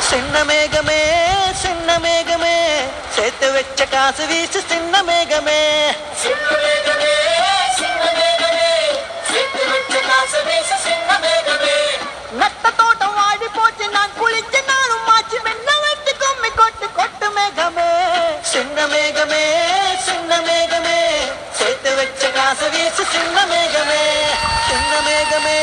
சின்ன மேகமே சின்ன மேகமே சேர்த்து வச்ச காசு வீசு சின்ன மேகமே சின்ன மேகமே சின்ன மேகமே சேர்த்து வச்ச காசு வீசு சின்ன மேகமே நட்ட தோட்டம் வாடி போச்சு நான் குளிச்ச நாளும் மாச்சு மென்ன வெட்டி கும்மி கொட்டு கொட்டு மேகமே சின்ன மேகமே சின்ன மேகமே சேர்த்து வச்ச காசு வீசு சின்ன மேகமே சின்ன மேகமே